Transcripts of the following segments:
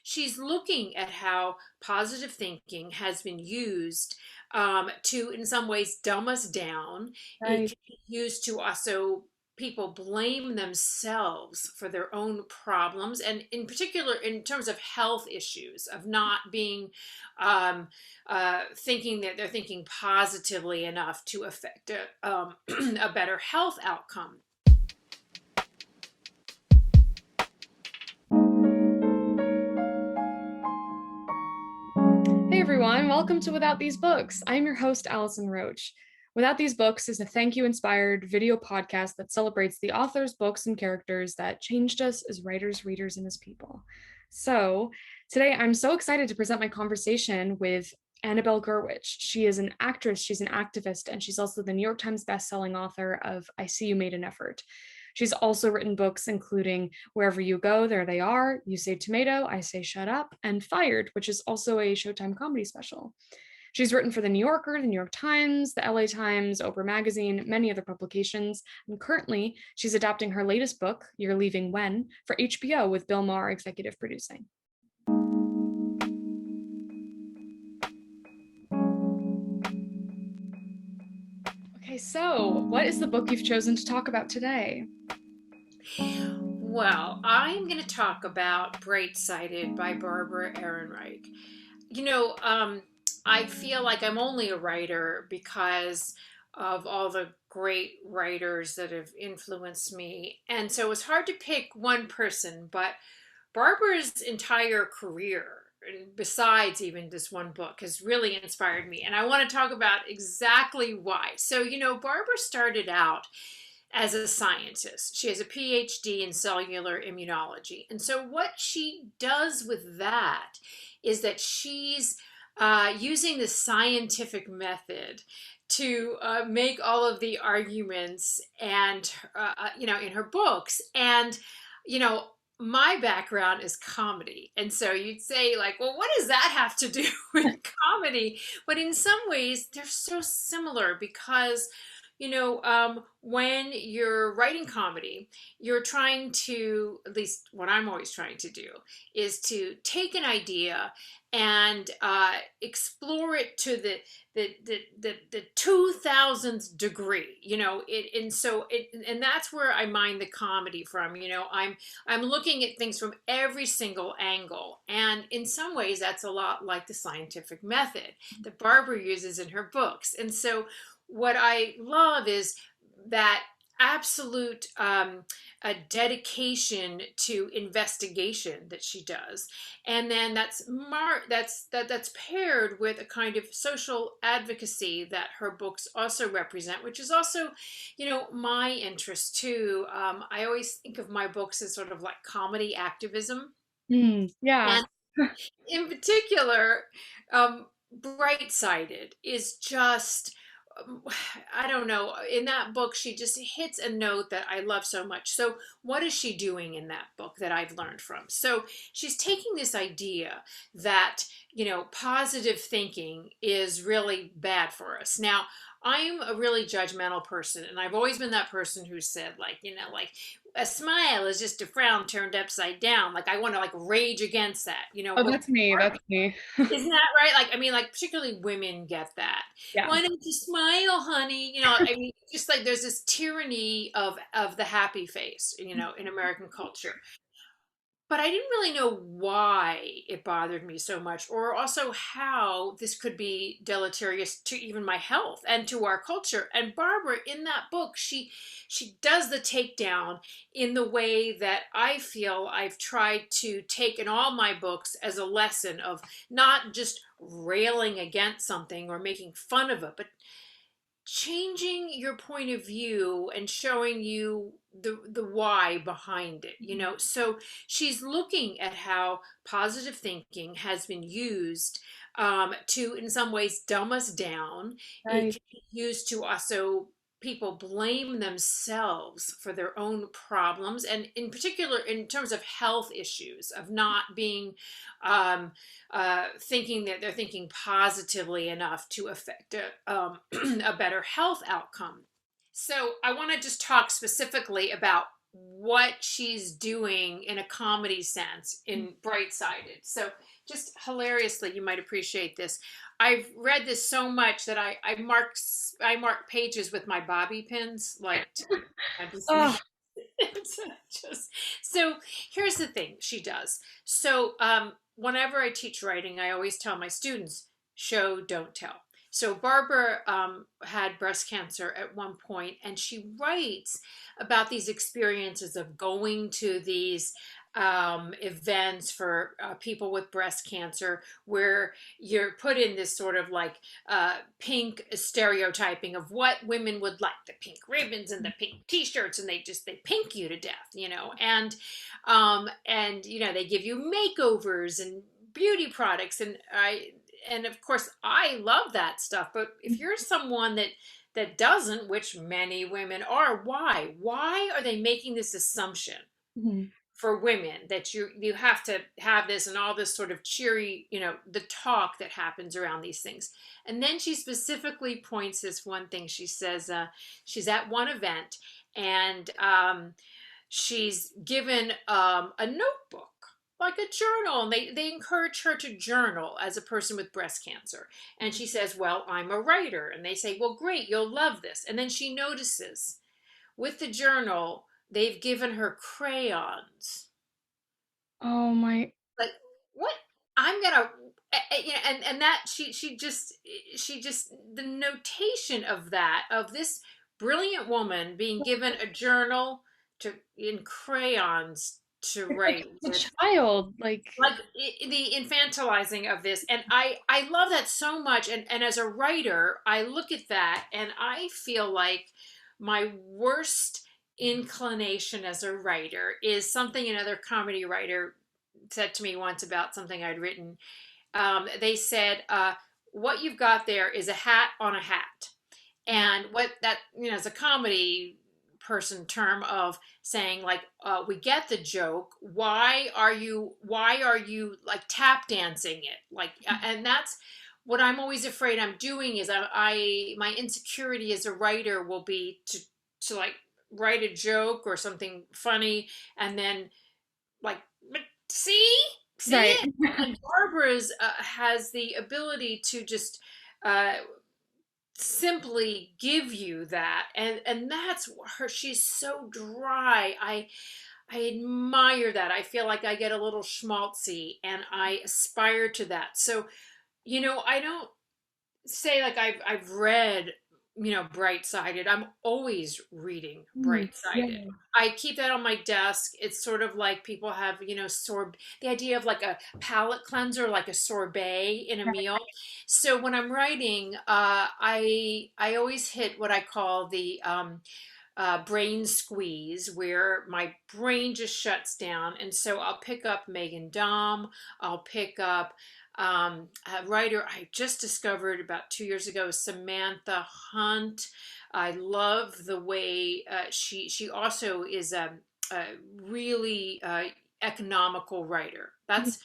she's looking at how positive thinking has been used to, in some ways, dumb us down. It Right. can be used to also people blame themselves for their own problems, and in particular, in terms of health issues, of not being thinking that they're thinking positively enough to affect a better health outcome. Hey everyone, welcome to Without These Books. I'm your host, Allison Roach. Without These Books is a thank you inspired video podcast that celebrates the authors, books, and characters that changed us as writers, readers, and as people. So, today I'm so excited to present my conversation with Annabelle Gurwitch. She is an actress, she's an activist, and she's also the New York Times bestselling author of I See You Made an Effort. She's also written books including Wherever You Go, There They Are, You Say Tomato, I Say Shut Up, and Fired, which is also a Showtime comedy special. She's written for The New Yorker, The New York Times, The LA Times, Oprah Magazine, many other publications, and currently she's adapting her latest book, You're Leaving When, for HBO with Bill Maher executive producing. Okay, so what is the book you've chosen to talk about today? Well, I'm going to talk about Bright Sided by Barbara Ehrenreich. You know, I feel like I'm only a writer because of all the great writers that have influenced me. And so it's hard to pick one person, but Barbara's entire career, besides even this one book, has really inspired me. And I want to talk about exactly why. So, Barbara started out as a scientist. She has a PhD in cellular immunology. And so, what she does with that is that she's using the scientific method to make all of the arguments and, in her books. And, you know, my background is comedy. And so you'd say, like, well, what does that have to do with comedy? But in some ways, they're so similar because when you're writing comedy, you're trying to, at least what I'm always trying to do, is to take an idea and explore it to the 2000th degree, and that's where I mind the comedy from. I'm looking at things from every single angle, and in some ways that's a lot like the scientific method that Barbara uses in her books. And so what I love is that absolute a dedication to investigation that she does, and then that's paired with a kind of social advocacy that her books also represent, which is also, my interest too. I always think of my books as sort of like comedy activism, Yeah. and in particular, Bright Sided is just, um, I don't know. In that book, she just hits a note that I love so much. So, what is she doing in that book that I've learned from? So, she's taking this idea that, positive thinking is really bad for us. Now, I'm a really judgmental person, and I've always been that person who said, like, like a smile is just a frown turned upside down. Like, I want to like rage against that, Oh, but that's me. That's me. isn't that right? Like, I mean, like, particularly women get that. Yeah. Why don't you smile, honey? I mean, just like there's this tyranny of the happy face, in American culture. But I didn't really know why it bothered me so much, or also how this could be deleterious to even my health and to our culture. And Barbara, in that book, she does the takedown in the way that I feel I've tried to take in all my books as a lesson of not just railing against something or making fun of it, but changing your point of view and showing you the why behind it. So she's looking at how positive thinking has been used to, in some ways, dumb us down. It Right. can be used to also people blame themselves for their own problems, and in particular in terms of health issues, of not being thinking that they're thinking positively enough to affect a better health outcome. So I want to just talk specifically about what she's doing in a comedy sense in Bright Sided. So just hilariously, you might appreciate this. I've read this so much that I mark pages with my bobby pins, like to obviously. Oh, It's just so here's the thing she does. So whenever I teach writing, I always tell my students, show, don't tell. So Barbara had breast cancer at one point, and she writes about these experiences of going to these events for people with breast cancer, where you're put in this sort of like pink stereotyping of what women would like, the pink ribbons and the pink t-shirts, and they pink you to death, and they give you makeovers and beauty products, and of course I love that stuff. But if you're someone that doesn't, which many women are, why are they making this assumption mhm. for women that you have to have this and all this sort of cheery, the talk that happens around these things? And then she specifically points this one thing. She says she's at one event, and she's given a notebook, like a journal, and they encourage her to journal as a person with breast cancer. And she says, well, I'm a writer. And they say, well, great, you'll love this. And then she notices with the journal, they've given her crayons. Oh my. Like, what? I'm gonna, and that she just the notation of this brilliant woman being given a journal to in crayons to It's like write a with, child. Like, like the infantilizing of this. And I love that so much. And as a writer, I look at that and I feel like my worst inclination as a writer is something another comedy writer said to me once about something I'd written. They said, what you've got there is a hat on a hat. And what that, is a comedy person term of saying, like, we get the joke, why are you like tap dancing it, like, and that's what I'm always afraid I'm doing. Is my insecurity as a writer will be to like write a joke or something funny, and then like, but see right. it. And Barbara's has the ability to just uh, simply give you that, and that's her. She's so dry. I admire that. I feel like I get a little schmaltzy, and I aspire to that. So I don't say like I've read, Bright Sided. I'm always reading Mm, Bright yeah. Sided. I keep that on my desk. It's sort of like people have, the idea of like a palate cleanser, like a sorbet in a meal. So when I'm writing, I always hit what I call the brain squeeze, where my brain just shuts down. And so I'll pick up Megan Dom. I'll pick up a writer I just discovered about 2 years ago, Samantha Hunt. I love the way she also is a really economical writer. That's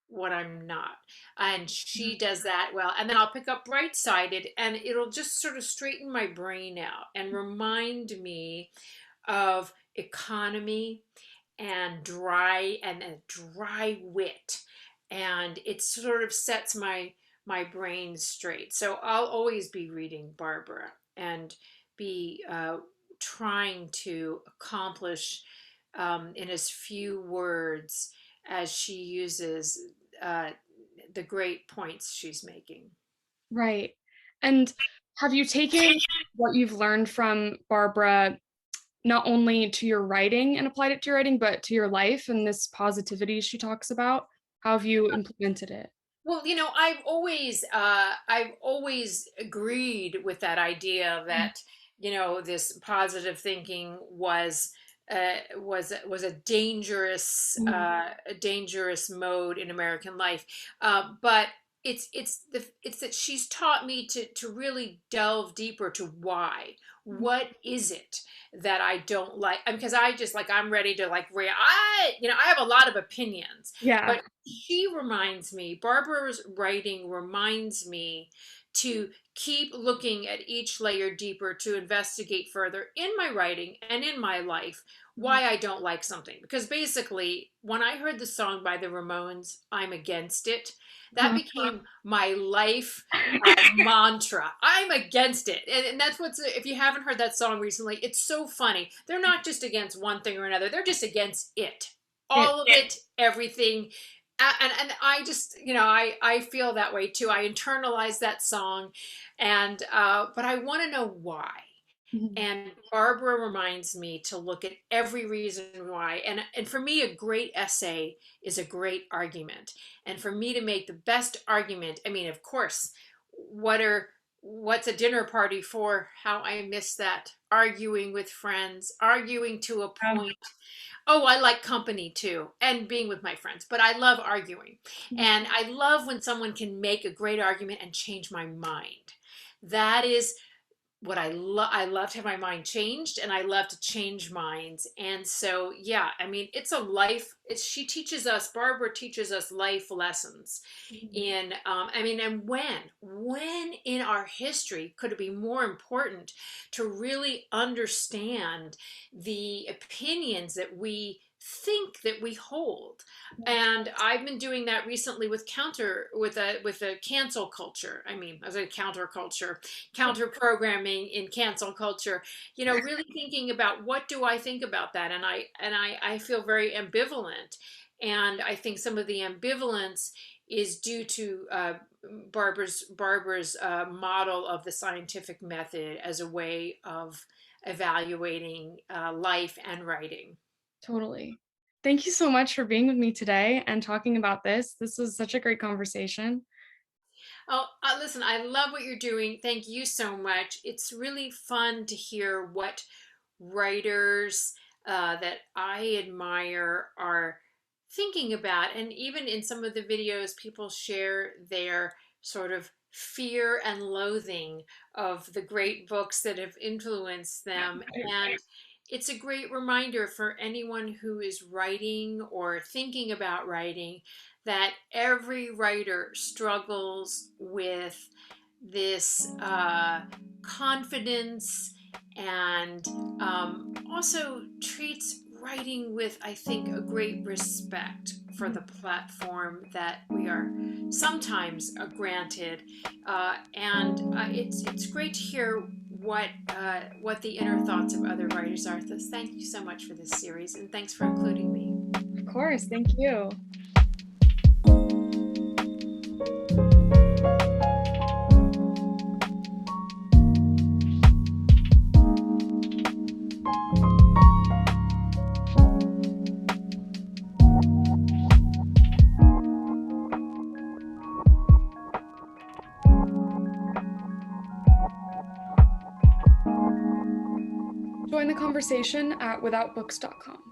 what I'm not. And she does that well. And then I'll pick up Bright Sided, and it'll just sort of straighten my brain out and remind me of economy and dry wit. And it sort of sets my brain straight. So I'll always be reading Barbara and be trying to accomplish in as few words as she uses uh, the great points she's making. Right. And have you taken what you've learned from Barbara not only to your writing and applied it to your writing, but to your life and this positivity she talks about? How have you implemented it? Well, I've always agreed with that idea that this positive thinking was Mhm. a dangerous mode in American life. But it's that she's taught me to really delve deeper to why. What is it that I don't like? Because I just like, I'm ready to like I have a lot of opinions, Yeah. but Barbara's writing reminds me to keep looking at each layer deeper, to investigate further in my writing and in my life. why I don't like something. Because basically, when I heard the song by the Ramones, I'm against it, that became my life mantra. I'm against it. And that's what's, if you haven't heard that song recently, it's so funny. They're not just against one thing or another, they're just against it. It, All of it, everything. And I just, I feel that way too. I internalize that song, and but I want to know why. Mhm. And Barbara reminds me to look at every reason why. And for me, a great essay is a great argument. And for me to make the best argument, I mean, of course, what's a dinner party for? How I miss that. Arguing with friends, arguing to a Yeah. point. Oh, I like company too, and being with my friends, but I love arguing. Mhm. And I love when someone can make a great argument and change my mind. That is what I love to have my mind changed, and I love to change minds. And so yeah, I mean, it's a life, she teaches us, Barbara teaches us life lessons. Mhm. In I mean, and when in our history could it be more important to really understand the opinions that we think that we hold? And I've been doing that recently with a cancel culture. I mean, as a counterculture, counter programming in cancel culture, really thinking about what do I think about that. And I feel very ambivalent. And I think some of the ambivalence is due to Barbara's model of the scientific method as a way of evaluating life and writing. Totally. Thank you so much for being with me today and talking about this. This was such a great conversation. Oh, listen, I love what you're doing. Thank you so much. It's really fun to hear what writers that I admire are thinking about. And even in some of the videos, people share their sort of fear and loathing of the great books that have influenced them. And it's a great reminder for anyone who is writing or thinking about writing that every writer struggles with this confidence, and also treats writing with, I think, a great respect for the platform that we are sometimes granted. And it's great to hear what the inner thoughts of other writers are. So thank you so much for this series, and thanks for including me. Of course. Thank you. Join the conversation at withoutbooks.com.